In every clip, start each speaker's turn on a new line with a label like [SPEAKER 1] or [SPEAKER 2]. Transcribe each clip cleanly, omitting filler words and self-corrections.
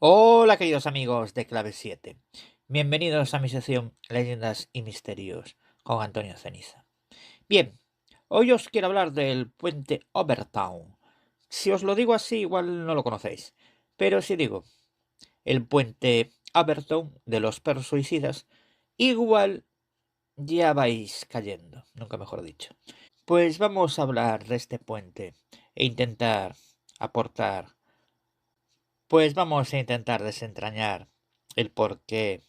[SPEAKER 1] Hola queridos amigos de Clave 7. Bienvenidos a mi sección Leyendas y Misterios con Antonio Ceniza. Bien, hoy os quiero hablar del puente Overtown. Si os lo digo así igual no lo conocéis, pero si digo el puente Overtown de los perros suicidas, igual ya vais cayendo, nunca mejor dicho. Pues vamos a hablar de este puente e intentar aportar. Pues vamos a intentar desentrañar el por qué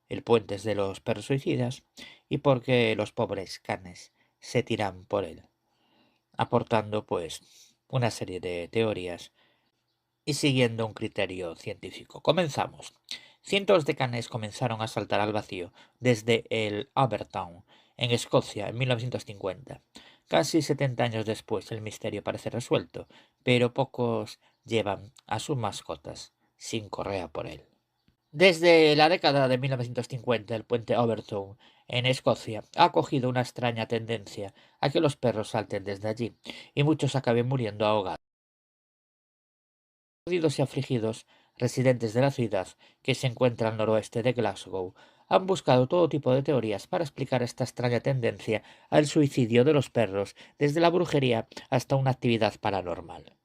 [SPEAKER 1] el puente es de los perros suicidas y por qué los pobres canes se tiran por él, aportando pues una serie de teorías y siguiendo un criterio científico. Comenzamos. Cientos de canes comenzaron a saltar al vacío desde el Abertown, en Escocia, en 1950. Casi 70 años después el misterio parece resuelto, pero pocos llevan a sus mascotas sin correa por él. Desde la década de 1950, el puente Overtown en Escocia ha cogido una extraña tendencia a que los perros salten desde allí y muchos acaben muriendo ahogados. Perdidos y afligidos, residentes de la ciudad, que se encuentra al noroeste de Glasgow, han buscado todo tipo de teorías para explicar esta extraña tendencia al suicidio de los perros, desde la brujería hasta una actividad paranormal.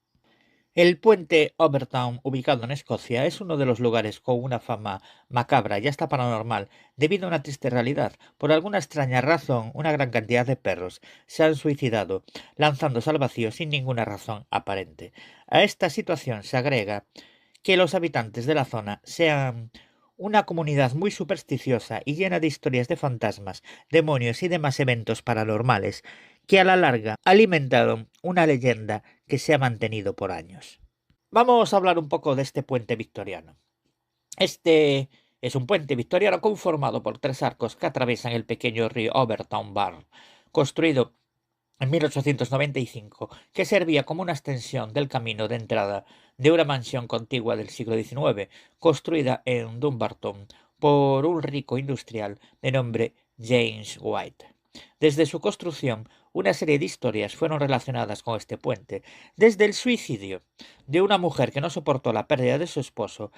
[SPEAKER 1] El puente Overtown, ubicado en Escocia, es uno de los lugares con una fama macabra y hasta paranormal, debido a una triste realidad. Por alguna extraña razón, una gran cantidad de perros se han suicidado, lanzándose al vacío sin ninguna razón aparente. A esta situación se agrega que los habitantes de la zona sean una comunidad muy supersticiosa y llena de historias de fantasmas, demonios y demás eventos paranormales, que a la larga ha alimentado una leyenda que se ha mantenido por años. Vamos a hablar un poco de este puente victoriano. Este es un puente victoriano conformado por tres arcos que atraviesan el pequeño río Overtown Bar, construido en 1895, que servía como una extensión del camino de entrada de una mansión contigua del siglo XIX, construida en Dumbarton por un rico industrial de nombre James White. Desde su construcción, una serie de historias fueron relacionadas con este puente, desde el suicidio de una mujer que no soportó la pérdida de su esposo,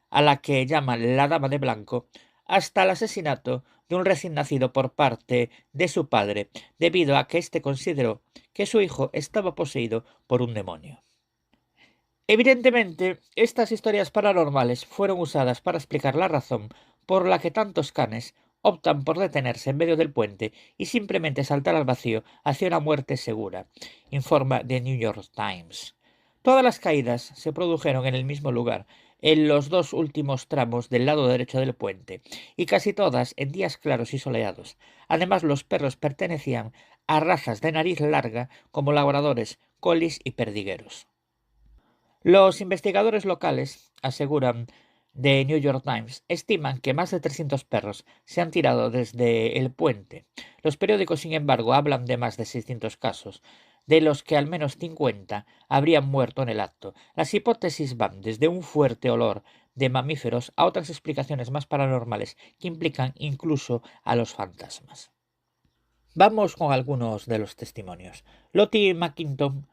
[SPEAKER 1] a la que llaman la Dama de Blanco, hasta el asesinato de un recién nacido por parte de su padre, debido a que éste consideró que su hijo estaba poseído por un demonio. Evidentemente, estas historias paranormales fueron usadas para explicar la razón por la que tantos canes optan por detenerse en medio del puente y simplemente saltar al vacío hacia una muerte segura, informa The New York Times. Todas las caídas se produjeron en el mismo lugar, en los dos últimos tramos del lado derecho del puente, y casi todas en días claros y soleados. Además, los perros pertenecían a razas de nariz larga como labradores, colis y perdigueros. Los investigadores locales, aseguran The New York Times, estiman que más de 300 perros se han tirado desde el puente. Los periódicos, sin embargo, hablan de más de 600 casos, de los que al menos 50 habrían muerto en el acto. Las hipótesis van desde un fuerte olor de mamíferos a otras explicaciones más paranormales que implican incluso a los fantasmas. Vamos con algunos de los testimonios. Lottie McKinton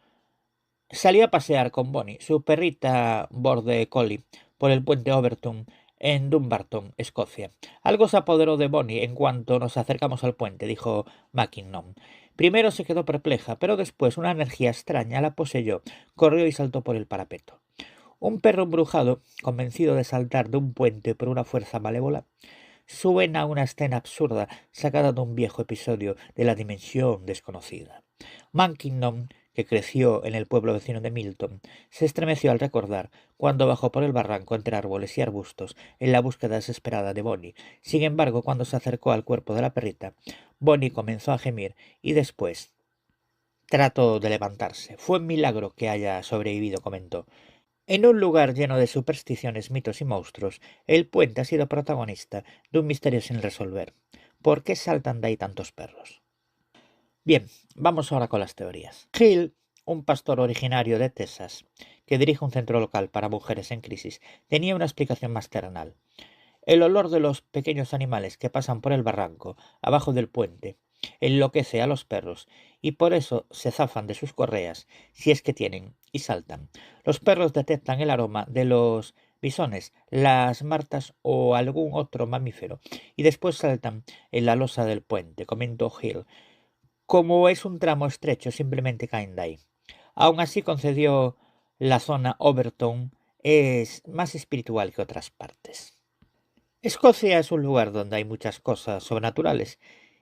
[SPEAKER 1] salió a pasear con Bonnie, su perrita Border Collie, por el puente Overton en Dumbarton, Escocia. Algo se apoderó de Bonnie en cuanto nos acercamos al puente, dijo Mackinnon. Primero se quedó perpleja, pero después una energía extraña la poseyó, corrió y saltó por el parapeto. Un perro embrujado, convencido de saltar de un puente por una fuerza malévola, suena una escena absurda sacada de un viejo episodio de la dimensión desconocida. Mackinnon, que creció en el pueblo vecino de Milton, se estremeció al recordar cuando bajó por el barranco entre árboles y arbustos en la búsqueda desesperada de Bonnie. Sin embargo, cuando se acercó al cuerpo de la perrita, Bonnie comenzó a gemir y después trató de levantarse. Fue un milagro que haya sobrevivido, comentó. En un lugar lleno de supersticiones, mitos y monstruos, el puente ha sido protagonista de un misterio sin resolver. ¿Por qué saltan de ahí tantos perros? Bien, vamos ahora con las teorías. Hill, un pastor originario de Texas, que dirige un centro local para mujeres en crisis, tenía una explicación más terrenal. El olor de los pequeños animales que pasan por el barranco, abajo del puente, enloquece a los perros, y por eso se zafan de sus correas, si es que tienen, y saltan. Los perros detectan el aroma de los bisones, las martas o algún otro mamífero, y después saltan en la losa del puente, comentó Hill. Como es un tramo estrecho, simplemente caen de ahí. Aún así concedió la zona Overton es más espiritual que otras partes. Escocia es un lugar donde hay muchas cosas sobrenaturales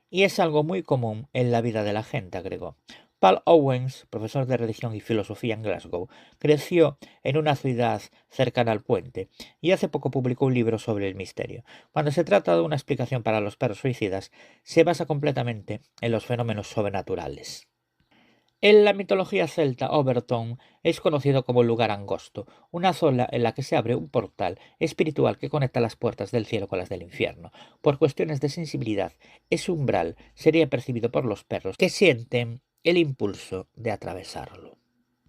[SPEAKER 1] y es algo muy común en la vida de la gente, agregó. Paul Owens, profesor de religión y filosofía en Glasgow, creció en una ciudad cercana al puente y hace poco publicó un libro sobre el misterio. Cuando se trata de una explicación para los perros suicidas, se basa completamente en los fenómenos sobrenaturales. En la mitología celta, Overton es conocido como lugar angosto, una zona en la que se abre un portal espiritual que conecta las puertas del cielo con las del infierno. Por cuestiones de sensibilidad, ese umbral sería percibido por los perros que sienten el impulso de atravesarlo.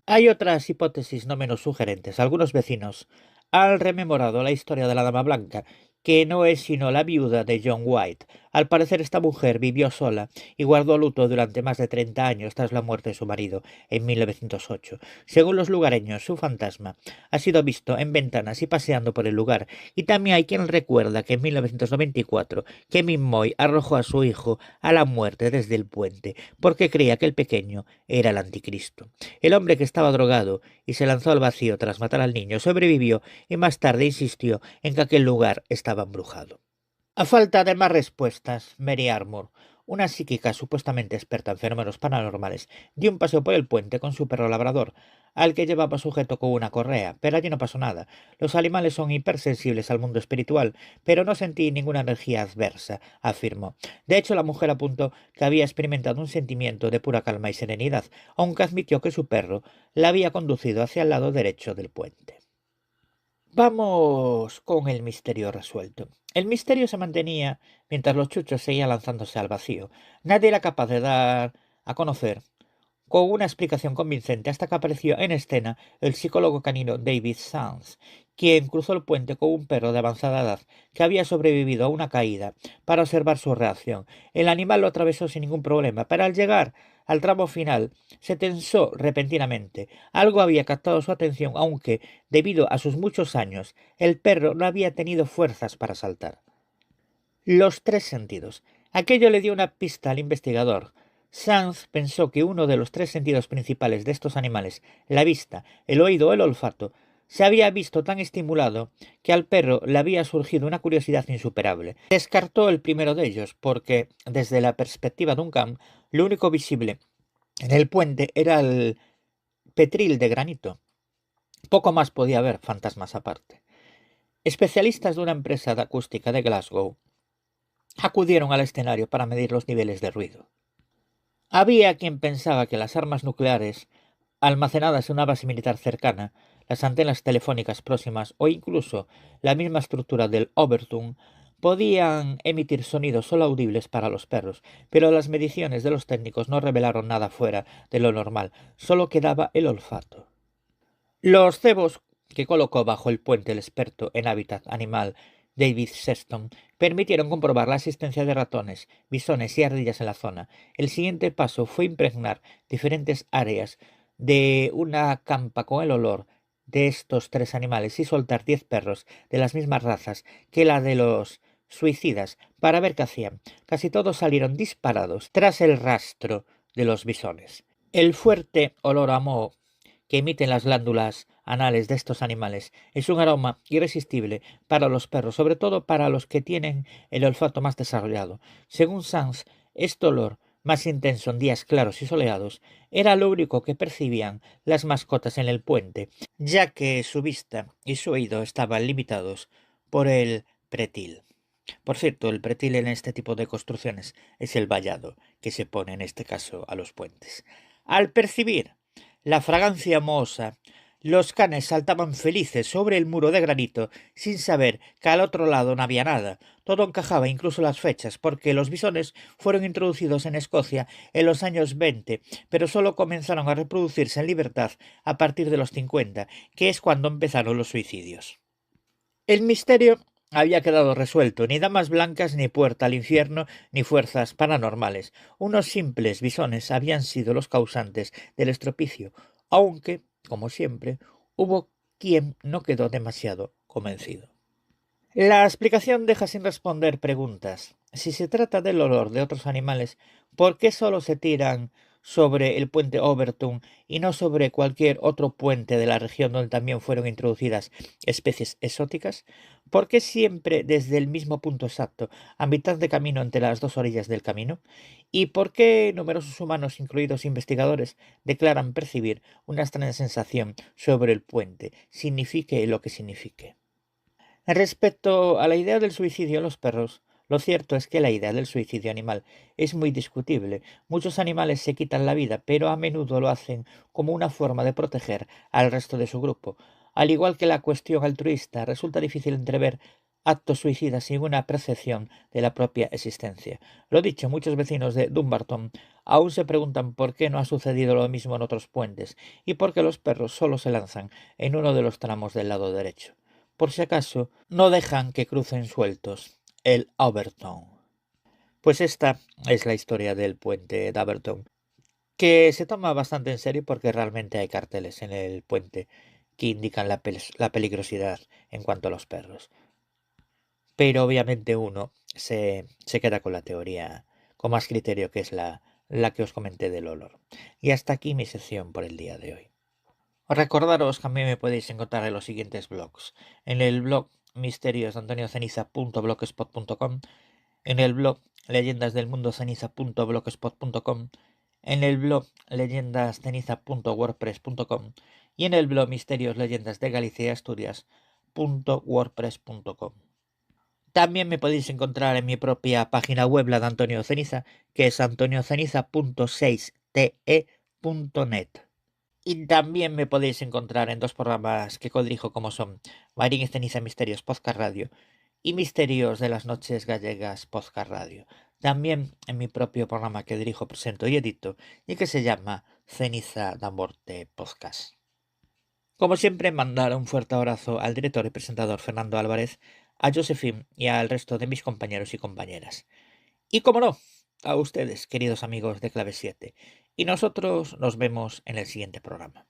[SPEAKER 1] Hay otras hipótesis no menos sugerentes. Algunos vecinos han rememorado la historia de la Dama Blanca, que no es sino la viuda de John White. Al parecer esta mujer vivió sola y guardó luto durante más de 30 años tras la muerte de su marido en 1908. Según los lugareños, su fantasma ha sido visto en ventanas y paseando por el lugar, y también hay quien recuerda que en 1994 Kevin Moy arrojó a su hijo a la muerte desde el puente porque creía que el pequeño era el anticristo. El hombre, que estaba drogado y se lanzó al vacío tras matar al niño, sobrevivió y más tarde insistió en que aquel lugar estaba embrujado. A falta de más respuestas, Mary Armour, una psíquica supuestamente experta en fenómenos paranormales, dio un paseo por el puente con su perro labrador, al que llevaba sujeto con una correa, pero allí no pasó nada. Los animales son hipersensibles al mundo espiritual, pero no sentí ninguna energía adversa, afirmó. De hecho, la mujer apuntó que había experimentado un sentimiento de pura calma y serenidad, aunque admitió que su perro la había conducido hacia el lado derecho del puente. Vamos con el misterio resuelto. El misterio se mantenía mientras los chuchos seguían lanzándose al vacío. Nadie era capaz de dar a conocer con una explicación convincente hasta que apareció en escena el psicólogo canino David Sands, quien cruzó el puente con un perro de avanzada edad que había sobrevivido a una caída para observar su reacción. El animal lo atravesó sin ningún problema, pero al llegar al tramo final se tensó repentinamente. Algo había captado su atención, aunque, debido a sus muchos años, el perro no había tenido fuerzas para saltar. Los tres sentidos. Aquello le dio una pista al investigador. Sanz pensó que uno de los tres sentidos principales de estos animales, la vista, el oído o el olfato, se había visto tan estimulado que al perro le había surgido una curiosidad insuperable. Descartó el primero de ellos porque, desde la perspectiva de un camp, lo único visible en el puente era el petril de granito. Poco más podía haber, fantasmas aparte. Especialistas de una empresa de acústica de Glasgow acudieron al escenario para medir los niveles de ruido. Había quien pensaba que las armas nucleares, almacenadas en una base militar cercana, las antenas telefónicas próximas o incluso la misma estructura del Overton podían emitir sonidos solo audibles para los perros, pero las mediciones de los técnicos no revelaron nada fuera de lo normal, solo quedaba el olfato. Los cebos que colocó bajo el puente el experto en hábitat animal David Sexton permitieron comprobar la existencia de ratones, bisones y ardillas en la zona. El siguiente paso fue impregnar diferentes áreas de una campa con el olor de estos tres animales y soltar 10 perros de las mismas razas que la de los suicidas para ver qué hacían. Casi todos salieron disparados tras el rastro de los bisones. El fuerte olor a moho que emiten las glándulas anales de estos animales es un aroma irresistible para los perros, sobre todo para los que tienen el olfato más desarrollado. Según Sanz, este olor, más intenso en días claros y soleados, era lo único que percibían las mascotas en el puente, ya que su vista y su oído estaban limitados por el pretil. Por cierto, el pretil en este tipo de construcciones es el vallado que se pone en este caso a los puentes. Al percibir la fragancia mohosa, los canes saltaban felices sobre el muro de granito, sin saber que al otro lado no había nada. Todo encajaba, incluso las fechas, porque los bisones fueron introducidos en Escocia en los años 20, pero solo comenzaron a reproducirse en libertad a partir de los 50, que es cuando empezaron los suicidios. El misterio había quedado resuelto: ni damas blancas, ni puerta al infierno, ni fuerzas paranormales. Unos simples bisones habían sido los causantes del estropicio, aunque, como siempre, hubo quien no quedó demasiado convencido. La explicación deja sin responder preguntas. Si se trata del olor de otros animales, ¿por qué solo se tiran sobre el puente Overton y no sobre cualquier otro puente de la región donde también fueron introducidas especies exóticas? ¿Por qué siempre desde el mismo punto exacto, a mitad de camino entre las dos orillas del camino? ¿Y por qué numerosos humanos, incluidos investigadores, declaran percibir una extraña sensación sobre el puente, signifique lo que signifique? Respecto a la idea del suicidio en los perros, lo cierto es que la idea del suicidio animal es muy discutible. Muchos animales se quitan la vida, pero a menudo lo hacen como una forma de proteger al resto de su grupo. Al igual que la cuestión altruista, resulta difícil entrever actos suicidas sin una percepción de la propia existencia. Lo dicho, muchos vecinos de Dumbarton aún se preguntan por qué no ha sucedido lo mismo en otros puentes y por qué los perros solo se lanzan en uno de los tramos del lado derecho. Por si acaso, no dejan que crucen sueltos el Overton. Pues esta es la historia del puente de Overton, que se toma bastante en serio porque realmente hay carteles en el puente que indican la peligrosidad en cuanto a los perros. Pero obviamente uno se queda con la teoría con más criterio, que es la que os comenté del olor. Y hasta aquí mi sección por el día de hoy. Recordaros que a mí me podéis encontrar en los siguientes blogs. En el blog misteriosdeantonioceniza.blogspot.com, en el blog leyendasdelmundoceniza.blogspot.com, en el blog leyendasceniza.wordpress.com y en el blog misterios leyendas de Galicia y Asturias.wordpress.com. También me podéis encontrar en mi propia página web, la de Antonio Ceniza, que es antonioceniza.6te.net. Y también me podéis encontrar en dos programas que codirijo, como son Marín y Ceniza Misterios Podcast Radio y Misterios de las Noches Gallegas Podcast Radio. También en mi propio programa que dirijo, presento y edito y que se llama Ceniza da Morte Podcast. Como siempre, mandar un fuerte abrazo al director y presentador Fernando Álvarez, a Josephine y al resto de mis compañeros y compañeras. Y como no, a ustedes, queridos amigos de Clave 7. Y nosotros nos vemos en el siguiente programa.